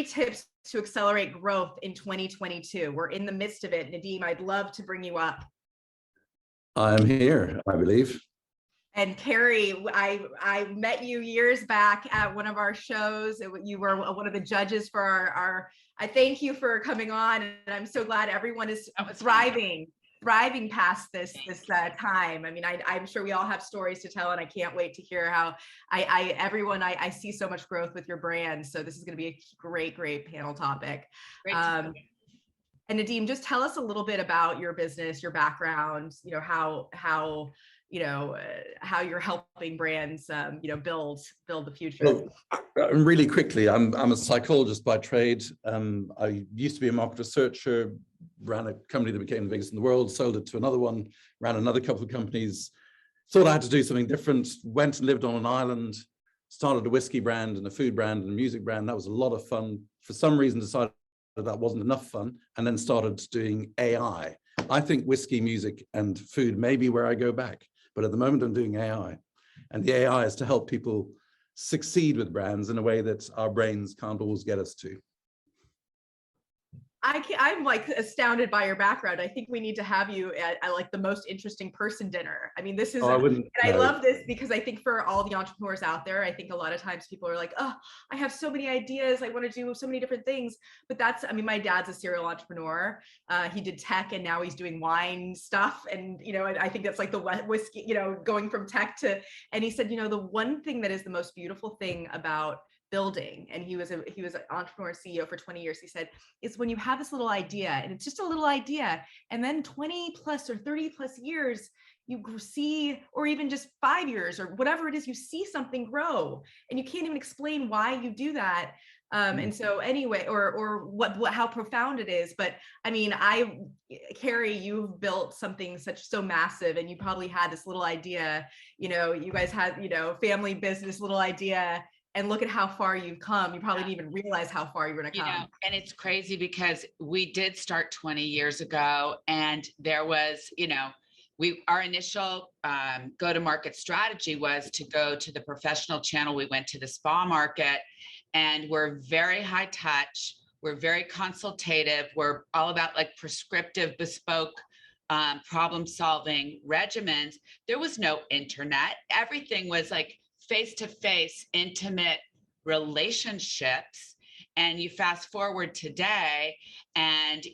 3 tips to accelerate growth in 2022. We're in the midst of it. Nadeem, I'd love to bring you up. I'm here, I believe. And Carrie, I met you years back at one of our shows. You were one of the judges for our I thank you for coming on, and I'm so glad everyone is thriving past this time. I mean, I'm sure we all have stories to tell, and I can't wait to hear how everyone I see so much growth with your brand. So this is going to be a great panel topic. And Nadeem, just tell us a little bit about your business, your background, you know, how you're helping brands, build the future. Well, really quickly, I'm a psychologist by trade. I used to be a market researcher, ran a company that became the biggest in the world, sold it to another one, ran another couple of companies, thought I had to do something different, went and lived on an island, started a whiskey brand and a food brand and a music brand. That was a lot of fun. For some reason, decided that wasn't enough fun, and then started doing AI. I think whiskey, music, and food may be where I go back. But at the moment, I'm doing AI. And the AI is to help people succeed with brands in a way that our brains can't always get us to. I'm like astounded by your background. I think we need to have you at like the most interesting person dinner. I mean, this is, I love this because I think for all the entrepreneurs out there, I think a lot of times people are like, oh, I have so many ideas. I want to do so many different things. But that's, I mean, my dad's a serial entrepreneur. He did tech and now he's doing wine stuff. And, I think that's like the whiskey, going from tech to, and he said, the one thing that is the most beautiful thing about building, and he was an entrepreneur CEO for 20 years. He said, it's when you have this little idea and it's just a little idea, and then 20 plus or 30 plus years, you see, or even just 5 years or whatever it is, you see something grow and you can't even explain why you do that. And so anyway, or what, how profound it is. But I mean, Carrie, you've built something so massive, and you probably had this little idea, you guys had, family business, little idea. And look at how far you've come. You probably didn't even realize how far you were going to come. And it's crazy because we did start 20 years ago, and there was, our initial go-to-market strategy was to go to the professional channel. We went to the spa market, and we're very high touch. We're very consultative. We're all about like prescriptive, bespoke problem-solving regimens. There was no internet. Everything was like face-to-face, intimate relationships. And you fast forward today, and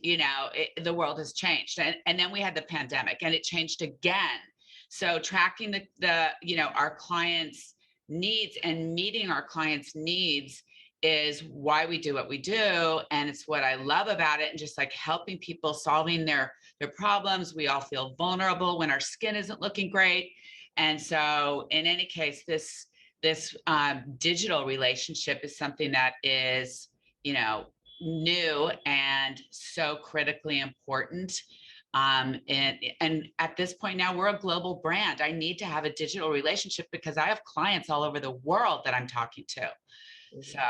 the world has changed. And then we had the pandemic, and it changed again. So tracking our clients' needs and meeting our clients' needs is why we do what we do. And it's what I love about it. And just like helping people solving their problems. We all feel vulnerable when our skin isn't looking great. And so in any case, this digital relationship is something that is, new and so critically important. And at this point now, we're a global brand. I need to have a digital relationship because I have clients all over the world that I'm talking to. So,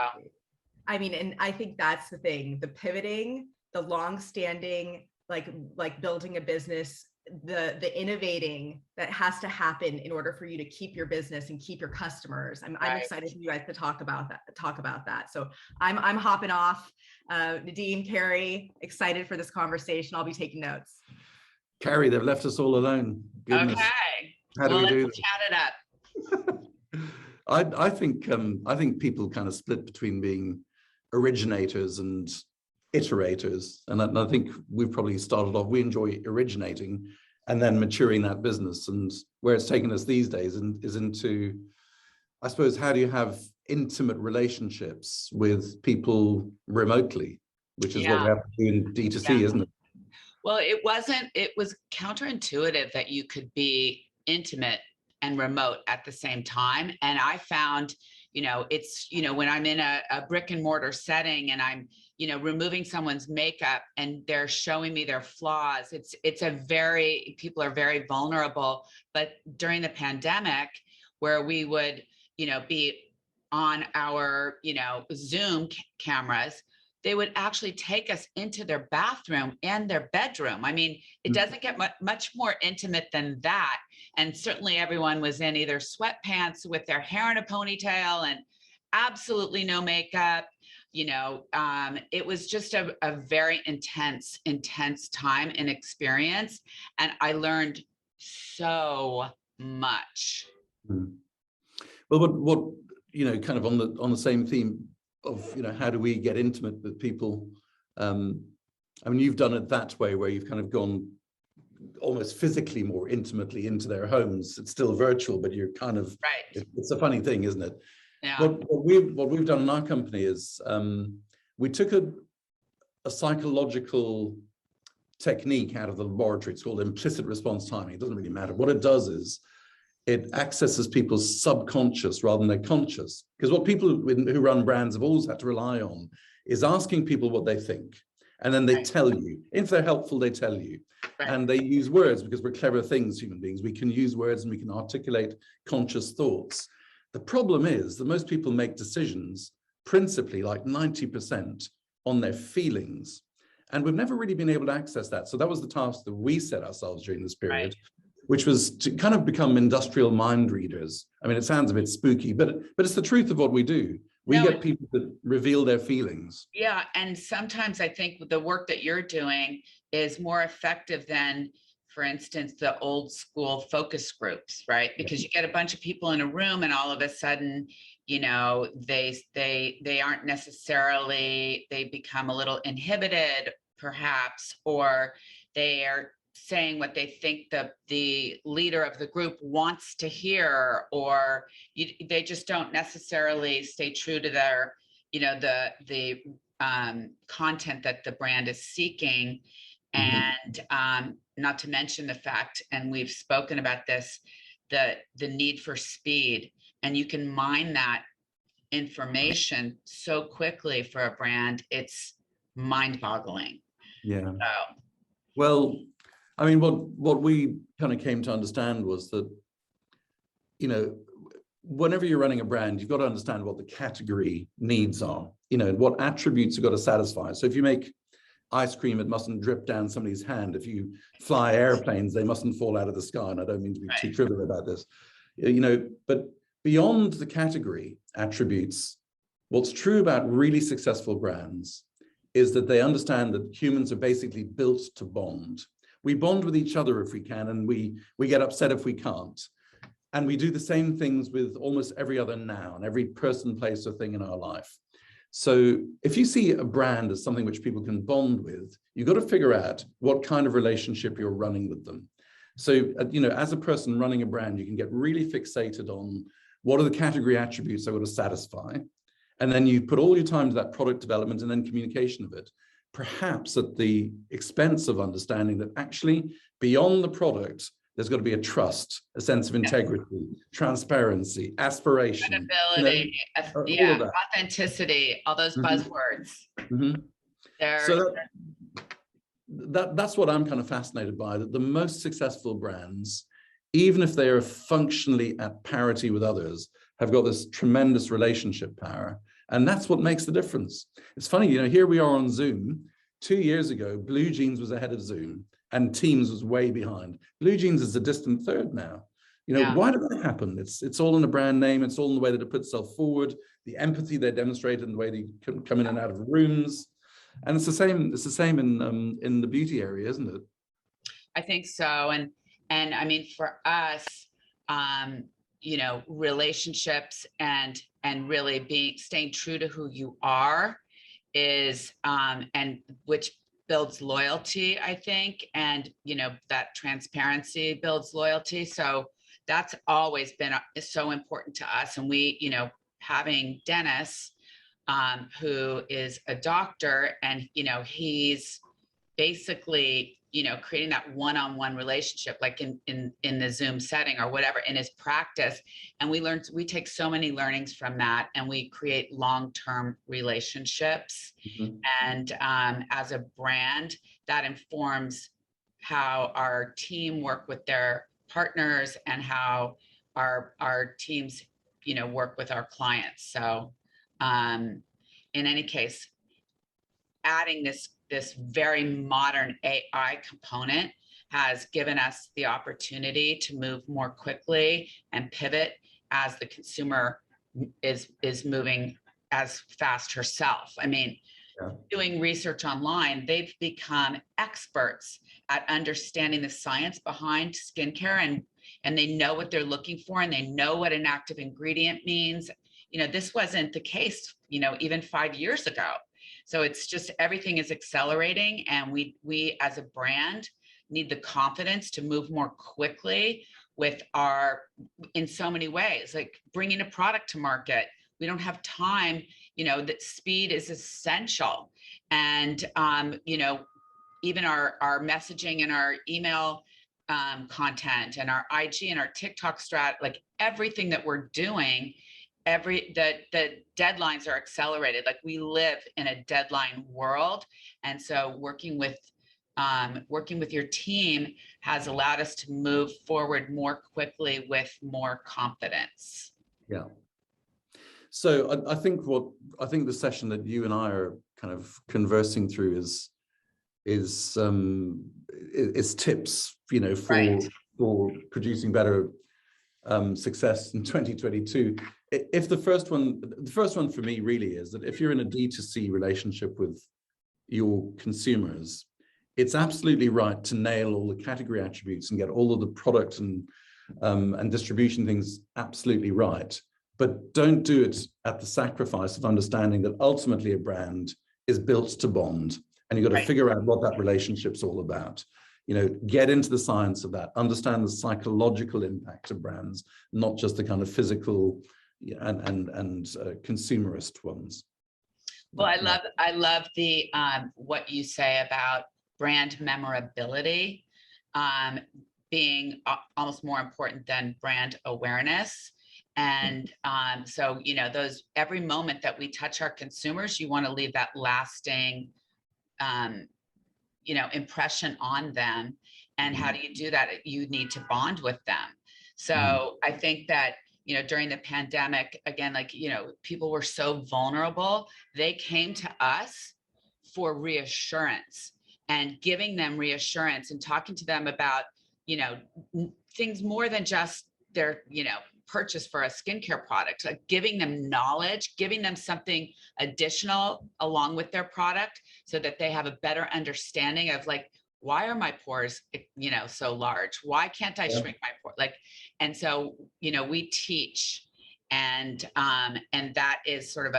I mean, and I think that's the thing, the pivoting, the long-standing, like building a business, the innovating that has to happen in order for you to keep your business and keep your customers. I'm excited for you guys to talk about that. So I'm hopping off. Nadeem, Carrie, excited for this conversation. I'll be taking notes. Carrie, they've left us all alone. Goodness. Okay. How do we do this? Chat it up. I think people kind of split between being originators and iterators, and I think we've probably started off, we enjoy originating and then maturing that business, and where it's taken us these days is into, I suppose, how do you have intimate relationships with people remotely, which is what we have to do in D2C, isn't it? Well, it was counterintuitive that you could be intimate and remote at the same time. And I found, it's, when I'm in a brick and mortar setting and I'm, removing someone's makeup and they're showing me their flaws, people are very vulnerable. But during the pandemic, where we would, be on our, Zoom cameras, they would actually take us into their bathroom and their bedroom. I mean, it doesn't get much more intimate than that. And certainly everyone was in either sweatpants with their hair in a ponytail and absolutely no makeup. it was just a very intense time and experience. And I learned so much. Well, what kind of on the same theme of, how do we get intimate with people? I mean, you've done it that way, where you've kind of gone almost physically more intimately into their homes. It's still virtual, but you're kind of, right. It's a funny thing, isn't it? Yeah. What we've done in our company is we took a psychological technique out of the laboratory. It's called implicit response timing. It doesn't really matter. What it does is it accesses people's subconscious rather than their conscious. Because what people who run brands have always had to rely on is asking people what they think. And then they tell you. If they're helpful, they tell you. Right. And they use words, because we're clever things, human beings. We can use words and we can articulate conscious thoughts. The problem is that most people make decisions principally, like 90%, on their feelings. And we've never really been able to access that. So that was the task that we set ourselves during this period, which was to kind of become industrial mind readers. I mean, it sounds a bit spooky, but it's the truth of what we do. We get people to reveal their feelings. Yeah, and sometimes I think the work that you're doing is more effective than, for instance, the old school focus groups, right? Because you get a bunch of people in a room and all of a sudden, they aren't necessarily, they become a little inhibited perhaps, or they are saying what they think the leader of the group wants to hear, or they just don't necessarily stay true to their, the content that the brand is seeking. And not to mention the fact, and we've spoken about this, the need for speed, and you can mine that information so quickly for a brand, it's mind-boggling. Yeah. So. Well, I mean, what we kind of came to understand was that, whenever you're running a brand, you've got to understand what the category needs are, what attributes you've got to satisfy. So if you make ice cream, it mustn't drip down somebody's hand. If you fly airplanes, they mustn't fall out of the sky. And I don't mean to be too trivial about this, but beyond the category attributes, what's true about really successful brands is that they understand that humans are basically built to bond. We bond with each other if we can, and we get upset if we can't. And we do the same things with almost every other noun, every person, place, or thing in our life. So if you see a brand as something which people can bond with, you've got to figure out what kind of relationship you're running with them. So, as a person running a brand, you can get really fixated on what are the category attributes I want to satisfy. And then you put all your time to that product development and then communication of it, perhaps at the expense of understanding that actually beyond the product, there's got to be a trust, a sense of integrity, transparency, aspiration, credibility, authenticity, all those buzzwords. So that's what I'm kind of fascinated by, that the most successful brands, even if they are functionally at parity with others, have got this tremendous relationship power. And that's what makes the difference. It's funny, here we are on Zoom. 2 years ago, Blue Jeans was ahead of Zoom and Teams was way behind. Blue Jeans is a distant third now. Why did that happen? It's all in the brand name. It's all in the way that it puts itself forward, the empathy they demonstrate in the way they come in and out of rooms. And it's the same in the beauty area, isn't it? I think so. And I mean, for us, relationships and really staying true to who you are is, and which builds loyalty, I think. And, that transparency builds loyalty. So that's always been so important to us. And we, having Dennis, who is a doctor, and, he's basically, creating that one-on-one relationship, like in the Zoom setting or whatever, in his practice. And we take so many learnings from that, and we create long-term relationships. And as a brand, that informs how our team work with their partners and how our teams, work with our clients. So in any case, adding this very modern AI component has given us the opportunity to move more quickly and pivot as the consumer is moving as fast herself. I mean, doing research online, they've become experts at understanding the science behind skincare, and they know what they're looking for, and they know what an active ingredient means. You know, this wasn't the case, you know, even 5 years ago. So it's just, everything is accelerating, and we as a brand need the confidence to move more quickly with in so many ways, like bringing a product to market. We don't have time, you know, that speed is essential. And, you know, even our messaging and our email content and our IG and our TikTok like everything that we're doing, the deadlines are accelerated. Like, we live in a deadline world. And so working with your team has allowed us to move forward more quickly with more confidence. Yeah. So I think the session that you and I are kind of conversing through is tips, you know, for producing better success in 2022. If the first one for me really is that if you're in a D2C relationship with your consumers, it's absolutely right to nail all the category attributes and get all of the product and distribution things absolutely right. But don't do it at the sacrifice of understanding that ultimately a brand is built to bond, and you've got to figure out what that relationship's all about. You know, get into the science of that, understand the psychological impact of brands, not just the kind of physical and consumerist ones. Well, I love the what you say about brand memorability being almost more important than brand awareness. And so, you know, every moment that we touch our consumers, you want to leave that lasting, you know, impression on them. And how do you do that? You need to bond with them. So I think that, you know, during the pandemic, again, like, you know, people were so vulnerable. They came to us for reassurance, and giving them reassurance and talking to them about, you know, things more than just their, you know, purchase for a skincare product, like giving them knowledge, giving them something additional along with their product, so that they have a better understanding of, like, why are my pores, you know, so large? Why can't I shrink my pores? Like, and so, you know, we teach, and that is sort of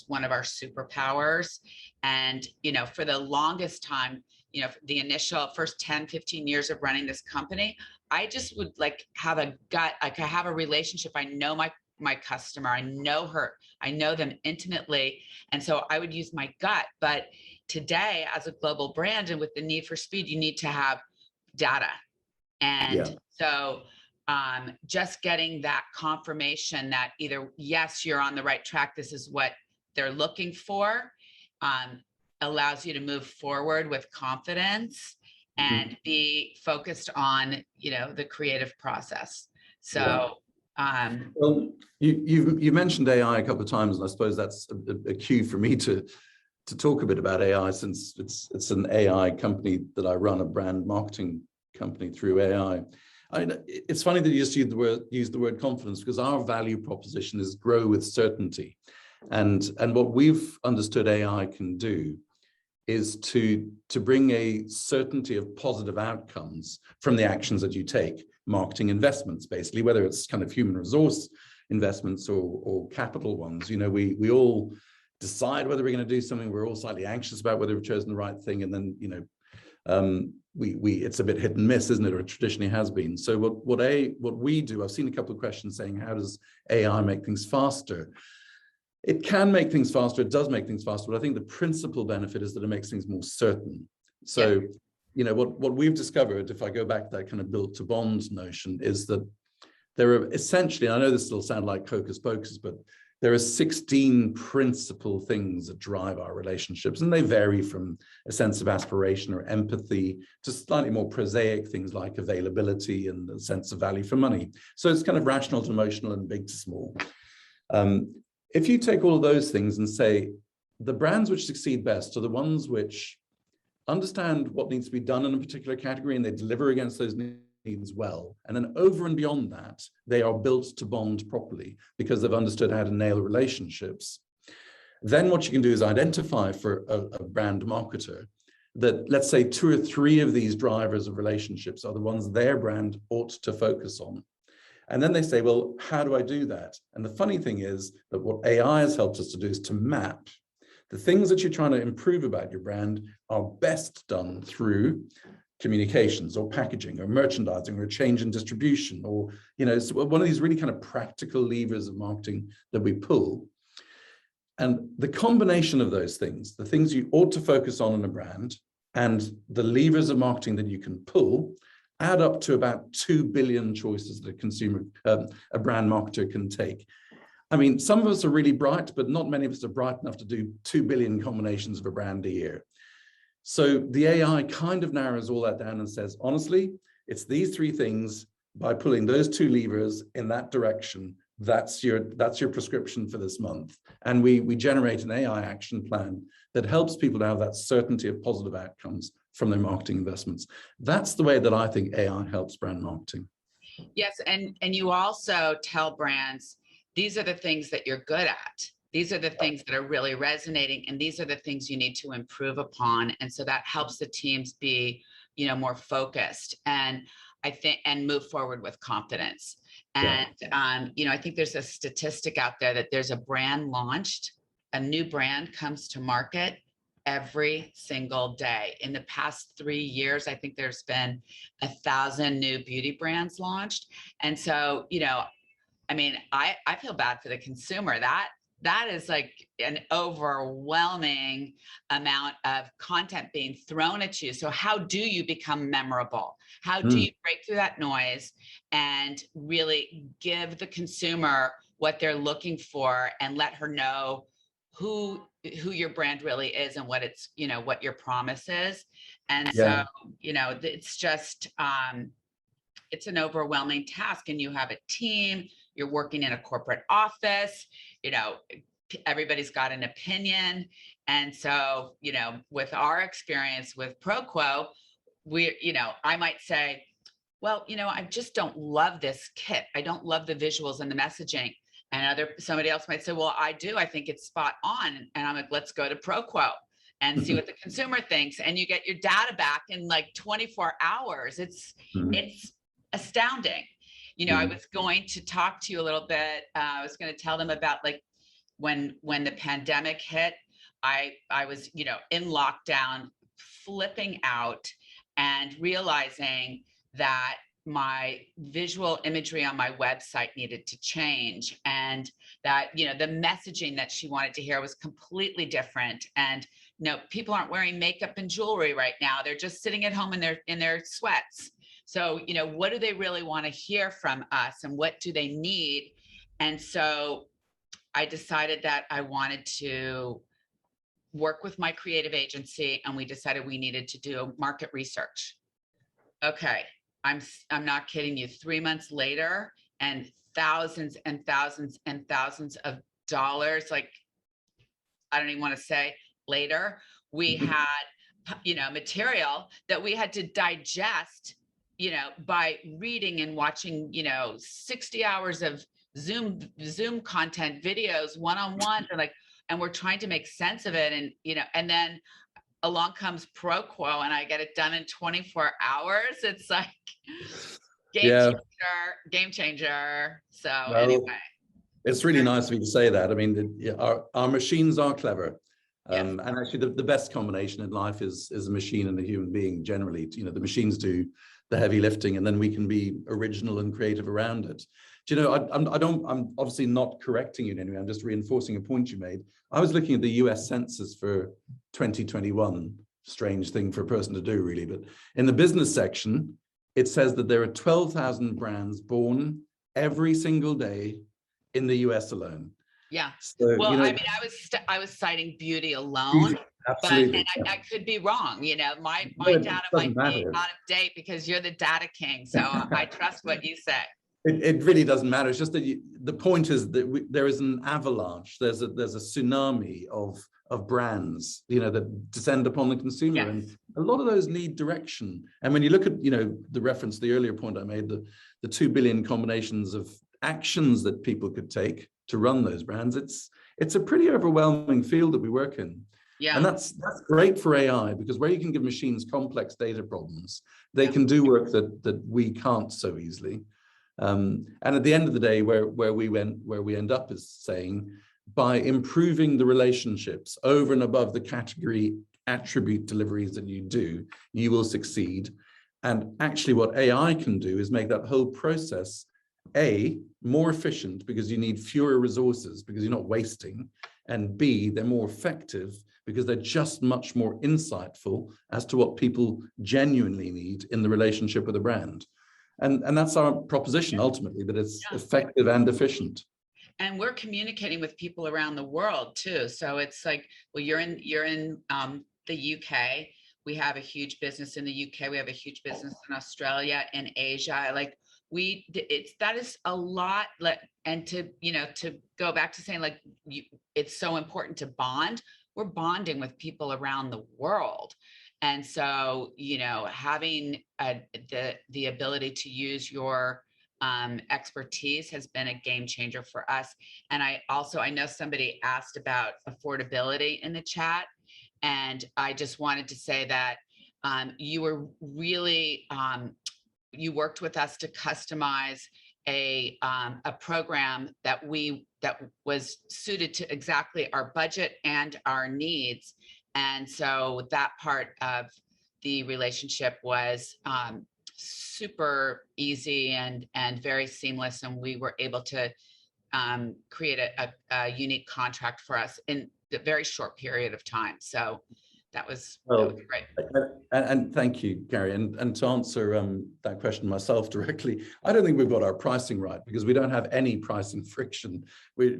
one of our superpowers. And, you know, for the longest time, you know, the initial first 10, 15 years of running this company, I just would like have a gut, like I have a relationship. I know my customer, I know her, I know them intimately. And so I would use my gut. But today, as a global brand and with the need for speed, you need to have data. And so just getting that confirmation that either, yes, you're on the right track, this is what they're looking for, allows you to move forward with confidence and be focused on, you know, the creative process. So, well, you mentioned AI a couple of times, and I suppose that's a cue for me to talk a bit about AI, since it's an AI company that I run, a brand marketing company through AI. It's funny that you just use the word confidence, because our value proposition is grow with certainty, and what we've understood AI can do is to bring a certainty of positive outcomes from the actions that you take, marketing investments, basically, whether it's kind of human resource investments or capital ones. You know, we all decide whether we're going to do something. We're all slightly anxious about whether we've chosen the right thing, and then, you know, it's a bit hit and miss, isn't it? Or it traditionally has been. So what we do, I've seen a couple of questions saying, how does AI make things faster? It can make things faster, it does make things faster, but I think the principal benefit is that it makes things more certain. So, you know, what we've discovered, if I go back to that kind of built to bond notion, is that there are essentially, and I know this still sounds like hocus pocus, but there are 16 principal things that drive our relationships, and they vary from a sense of aspiration or empathy to slightly more prosaic things like availability and a sense of value for money. So it's kind of rational to emotional and big to small. If you take all of those things and say, the brands which succeed best are the ones which understand what needs to be done in a particular category, and they deliver against those needs well. And then over and beyond that, they are built to bond properly because they've understood how to nail relationships. Then what you can do is identify for a brand marketer that, let's say, 2 or 3 of these drivers of relationships are the ones their brand ought to focus on. And then they say, well, how do I do that? And the funny thing is that what AI has helped us to do is to map the things that you're trying to improve about your brand are best done through communications or packaging or merchandising or a change in distribution, or, you know, it's one of these really kind of practical levers of marketing that we pull. And the combination of those things, the things you ought to focus on in a brand and the levers of marketing that you can pull, add up to about 2 billion choices that a brand marketer can take. I mean, some of us are really bright, but not many of us are bright enough to do 2 billion combinations of a brand a year. So the AI kind of narrows all that down and says, honestly, it's these 3 things. By pulling those 2 levers in that direction, that's your prescription for this month. And we generate an AI action plan that helps people to have that certainty of positive outcomes from their marketing investments. That's the way that I think AI helps brand marketing. Yes, and you also tell brands, these are the things that you're good at. These are the things that are really resonating, and these are the things you need to improve upon. And so that helps the teams be, you know, more focused and move forward with confidence. And, you know, I think there's a statistic out there that there's a brand launched, a new brand comes to market every single day. In the past 3 years, I think there's been 1,000 new beauty brands launched. And so, you know, I mean, I feel bad for the consumer. That is like an overwhelming amount of content being thrown at you. So how do you become memorable? How do you break through that noise and really give the consumer what they're looking for and let her know who your brand really is and what it's, you know, what your promise is? And so, you know, it's just, it's an overwhelming task, and you have a team, you're working in a corporate office, you know, everybody's got an opinion. And so, you know, with our experience with Proquo, you know, I might say, well, you know, I just don't love this kit. I don't love the visuals and the messaging. And somebody else might say, well, I do. I think it's spot on. And I'm like, let's go to Proquo and see what the consumer thinks. And you get your data back in like 24 hours. It's astounding. You know, I was going to talk to you a little bit. I was going to tell them about like when the pandemic hit, I was, you know, in lockdown, flipping out and realizing that my visual imagery on my website needed to change, and that, you know, the messaging that she wanted to hear was completely different. And, you know, people aren't wearing makeup and jewelry right now. They're just sitting at home in their sweats. So, you know, what do they really want to hear from us, and what do they need? And so I decided that I wanted to work with my creative agency, and we decided we needed to do market research. Okay, I'm not kidding you. 3 months later, and thousands and thousands and thousands of dollars, like, I don't even want to say, later, we had, you know, material that we had to digest, you know, by reading and watching, you know, 60 hours of Zoom content videos, one-on-one, and we're trying to make sense of it. And, you know, and then along comes Proquo, and I get it done in 24 hours. It's like game changer. So anyway. It's really nice of you to say that. I mean, our machines are clever. And actually the best combination in life is a machine and a human being generally. You know, the machines do the heavy lifting, and then we can be original and creative around it. Do you know, I'm obviously not correcting you in any way. I'm just reinforcing a point you made. I was looking at the US Census for 2021, strange thing for a person to do really, but in the business section, it says that there are 12,000 brands born every single day in the US alone. Yeah. So, well, you know, I mean, I was citing beauty alone, absolutely. But I could be wrong. You know, my data might be out of date because you're the data king. So I trust what you say. It really doesn't matter. It's just that the point is that there is an avalanche. There's a tsunami of brands, you know, that descend upon the consumer, and a lot of those need direction. And when you look at, you know, the reference, the earlier point I made, the 2 billion combinations of actions that people could take to run those brands, it's it's a pretty overwhelming field that we work in. Yeah. And that's great for AI, because where you can give machines complex data problems, they can do work that we can't so easily. And at the end of the day, where we end up is saying, by improving the relationships over and above the category attribute deliveries that you do, you will succeed. And actually what AI can do is make that whole process, A, more efficient because you need fewer resources because you're not wasting, and B, they're more effective because they're just much more insightful as to what people genuinely need in the relationship with a brand. And that's our proposition ultimately, that it's effective and efficient. And we're communicating with people around the world too. So it's like, well, you're in the UK. We have a huge business in the UK. We have a huge business in Australia and Asia. Like that is a lot. And to go back to saying like, it's so important to bond. We're bonding with people around the world. And so, having the ability to use your expertise has been a game changer for us. And I know somebody asked about affordability in the chat. And I just wanted to say that you were really, you worked with us to customize a program that was suited to exactly our budget and our needs. And so that part of the relationship was super easy and very seamless. And we were able to create a unique contract for us in a very short period of time. So that was great. And thank you, Gary. And to answer that question myself directly, I don't think we've got our pricing right, because we don't have any pricing friction. We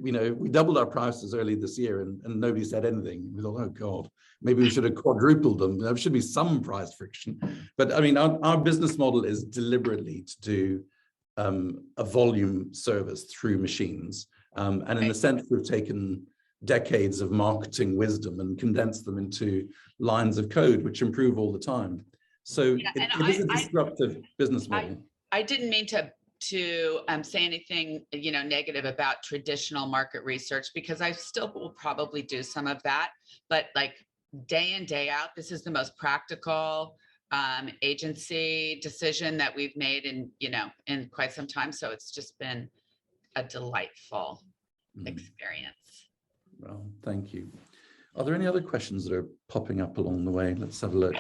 doubled our prices early this year and nobody said anything. We thought, oh God, maybe we should have quadrupled them. There should be some price friction. But I mean, our business model is deliberately to do a volume service through machines. And in a sense, we've taken decades of marketing wisdom and condense them into lines of code which improve all the time. So it is a disruptive business model. I didn't mean to say anything negative about traditional market research, because I still will probably do some of that, but like day in, day out, this is the most practical agency decision that we've made in quite some time. So it's just been a delightful experience. Well, thank you. Are there any other questions that are popping up along the way? Let's have a look.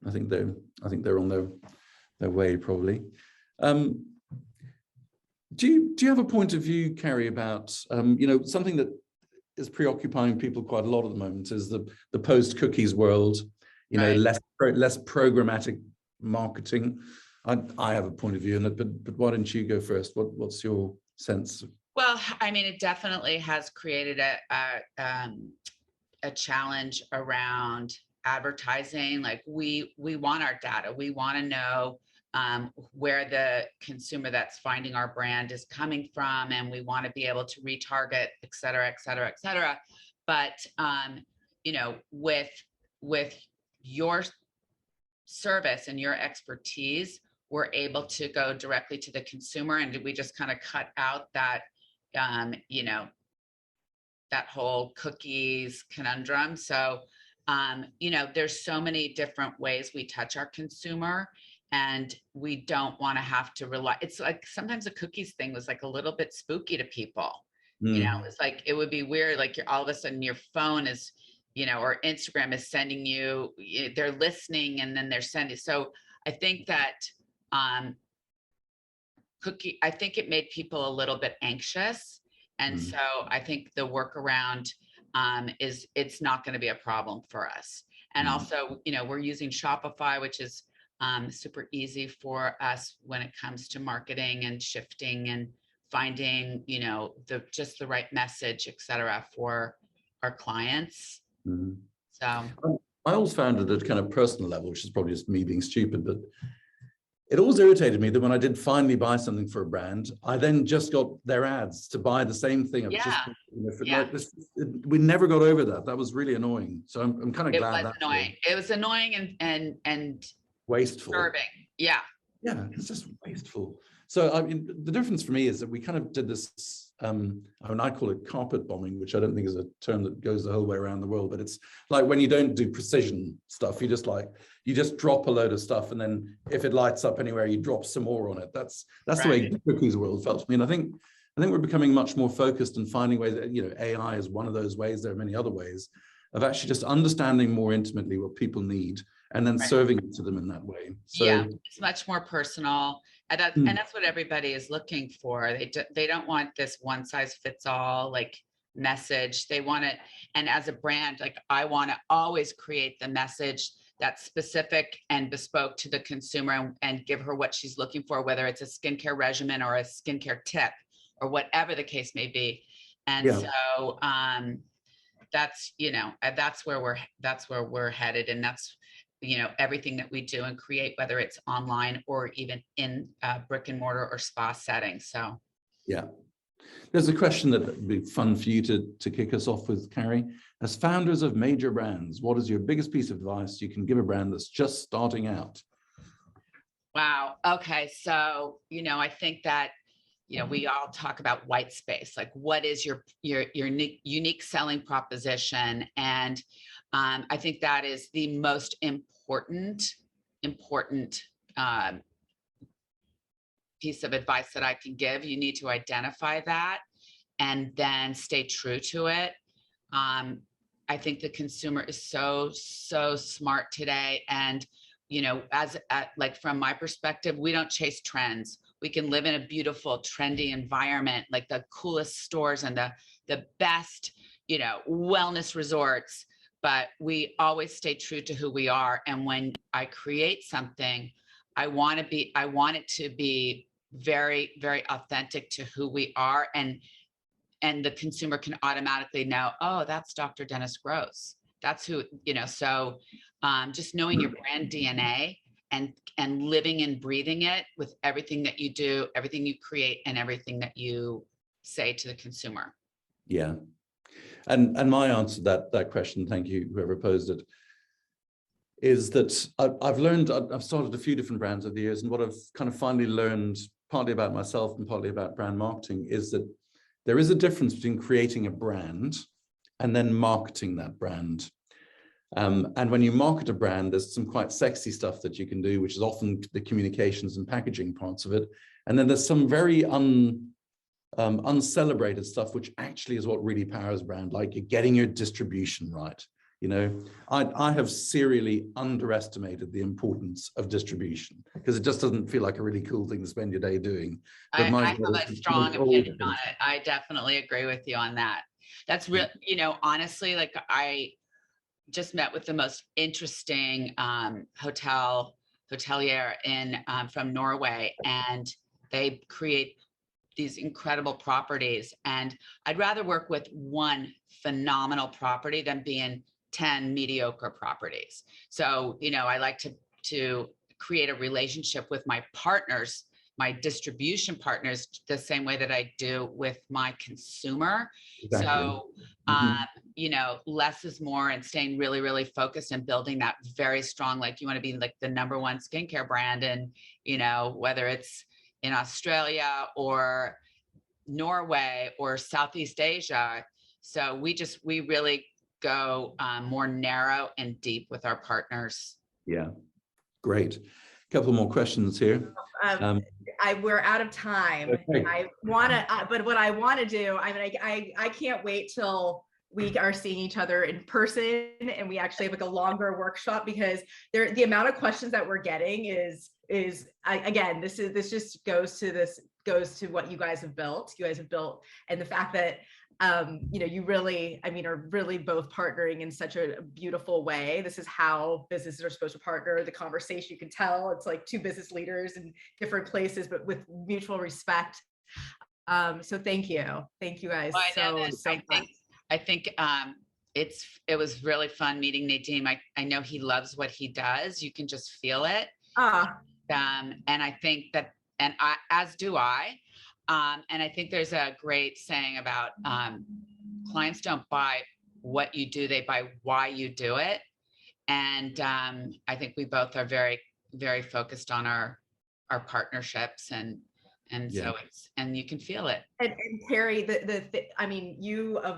I think they're on their way probably. Do you have a point of view, Carrie, about something that is preoccupying people quite a lot at the moment is the post-cookies world, right. less programmatic marketing. I have a point of view in it, but why don't you go first? What's your sense? Well, I mean, it definitely has created a challenge around advertising. Like we want our data. We want to know where the consumer that's finding our brand is coming from, and we want to be able to retarget, et cetera, et cetera, et cetera. But with your service and your expertise, we're able to go directly to the consumer, and we just kind of cut out that that whole cookies conundrum. So there's so many different ways we touch our consumer, and we don't want to have to rely. It's like sometimes the cookies thing was like a little bit spooky to people. It's like, it would be weird, like all of a sudden your phone is or Instagram is sending you, they're listening and then they're sending. So I think that I think it made people a little bit anxious. And so I think the workaround is it's not going to be a problem for us. And also, we're using Shopify, which is super easy for us when it comes to marketing and shifting and finding, just the right message, et cetera, for our clients. So I always found it at a kind of personal level, which is probably just me being stupid, but it always irritated me that when I did finally buy something for a brand, I then just got their ads to buy the same thing. We never got over that. That was really annoying. So I'm kind of glad that annoying. It was annoying and wasteful. disturbing. Yeah. Yeah, it's just wasteful. So I mean, the difference for me is that we kind of did this, I mean, I call it carpet bombing, which I don't think is a term that goes the whole way around the world, but it's like when you don't do precision stuff, you just drop a load of stuff, and then if it lights up anywhere, you drop some more on it. That's right. The way the cookies world felt to me. And I think we're becoming much more focused and finding ways that, you know, AI is one of those ways. There are many other ways of actually just understanding more intimately what people need and then serving it to them in that way. So yeah, it's much more personal. And that's what everybody is looking for. They don't want this one size fits all like message. They want it. And as a brand, like I want to always create the message that's specific and bespoke to the consumer and give her what she's looking for, whether it's a skincare regimen or a skincare tip or whatever the case may be. And so that's, you know, that's where we're headed. And that's, you know, everything that we do and create, whether it's online or even in brick and mortar or spa settings. So yeah, there's a question that would be fun for you to kick us off with, Carrie. As founders of major brands, what is your biggest piece of advice you can give a brand that's just starting out? Wow. Okay. So, you know, I think that, you know, we all talk about white space, like what is your unique selling proposition? And I think that is the most important piece of advice that I can give. You need to identify that and then stay true to it. I think the consumer is so smart today. And, you know, like from my perspective, we don't chase trends. We can live in a beautiful, trendy environment, like the coolest stores and the best, you know, wellness resorts, but we always stay true to who we are. And when I create something, I want it to be very, very authentic to who we are. And the consumer can automatically know, oh, that's Dr. Dennis Gross. That's who, you know, so just knowing your brand DNA and living and breathing it with everything that you do, everything you create, and everything that you say to the consumer. Yeah. And my answer to that question, thank you, whoever posed it, is that I've started a few different brands over the years, and what I've kind of finally learned, partly about myself and partly about brand marketing, is that there is a difference between creating a brand and then marketing that brand. And when you market a brand, there's some quite sexy stuff that you can do, which is often the communications and packaging parts of it. And then there's some very uncelebrated stuff, which actually is what really powers brand, like you're getting your distribution right. You know, I have serially underestimated the importance of distribution because it just doesn't feel like a really cool thing to spend your day doing. But I have a strong opinion on it. I definitely agree with you on that. That's real, you know, honestly, like I just met with the most interesting hotelier in from Norway, and they create these incredible properties. And I'd rather work with one phenomenal property than being 10 mediocre properties. So, you know, I like to create a relationship with my partners, my distribution partners, the same way that I do with my consumer. Exactly. So, you know, less is more, and staying really, really focused and building that very strong, like you want to be like the #1 skincare brand. And, you know, whether it's in Australia or Norway or Southeast Asia. So we really go more narrow and deep with our partners. Yeah, great. A couple more questions here. We're out of time. Okay. I want to, but what I want to do, I mean, I can't wait till we are seeing each other in person and we actually have like a longer workshop, because the amount of questions that we're getting is again, this just goes to what you guys have built. And the fact that you know, you really, I mean, are really both partnering in such a beautiful way. This is how businesses are supposed to partner. The conversation, you can tell it's like two business leaders in different places, but with mutual respect. So thank you guys. Well, I think it was really fun meeting Nadeem. I know he loves what he does. You can just feel it. And I think that, and as do I. And I think there's a great saying about clients don't buy what you do, they buy why you do it. And I think we both are very, very focused on our partnerships and And so and you can feel it. And Terry, I mean,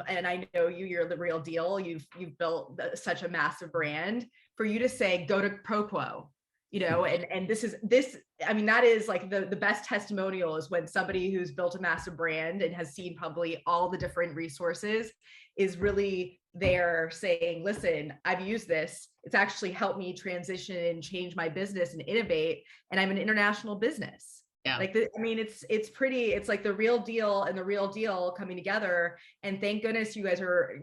and I know you're the real deal. You've built such a massive brand. For you to say, go to Proquo, and this, I mean, that is like the best testimonial is when somebody who's built a massive brand and has seen probably all the different resources is really there saying, listen, I've used this. It's actually helped me transition and change my business and innovate. And I'm an international business. Yeah. Like, I mean, it's like the real deal and the real deal coming together. And thank goodness you guys are,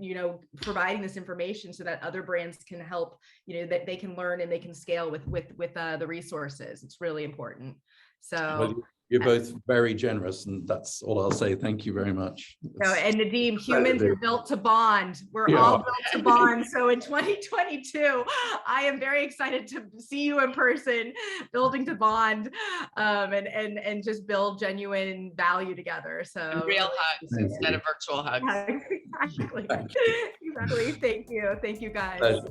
providing this information so that other brands can help, that they can learn and they can scale with the resources. It's really important. So well, you're both very generous, and that's all I'll say. Thank you very much. And Nadeem, humans are built to bond. We're all built to bond. So in 2022, I am very excited to see you in person, building to bond, and just build genuine value together. So and real hugs instead of virtual hugs. Exactly. Exactly. Thank you. Thank you, guys.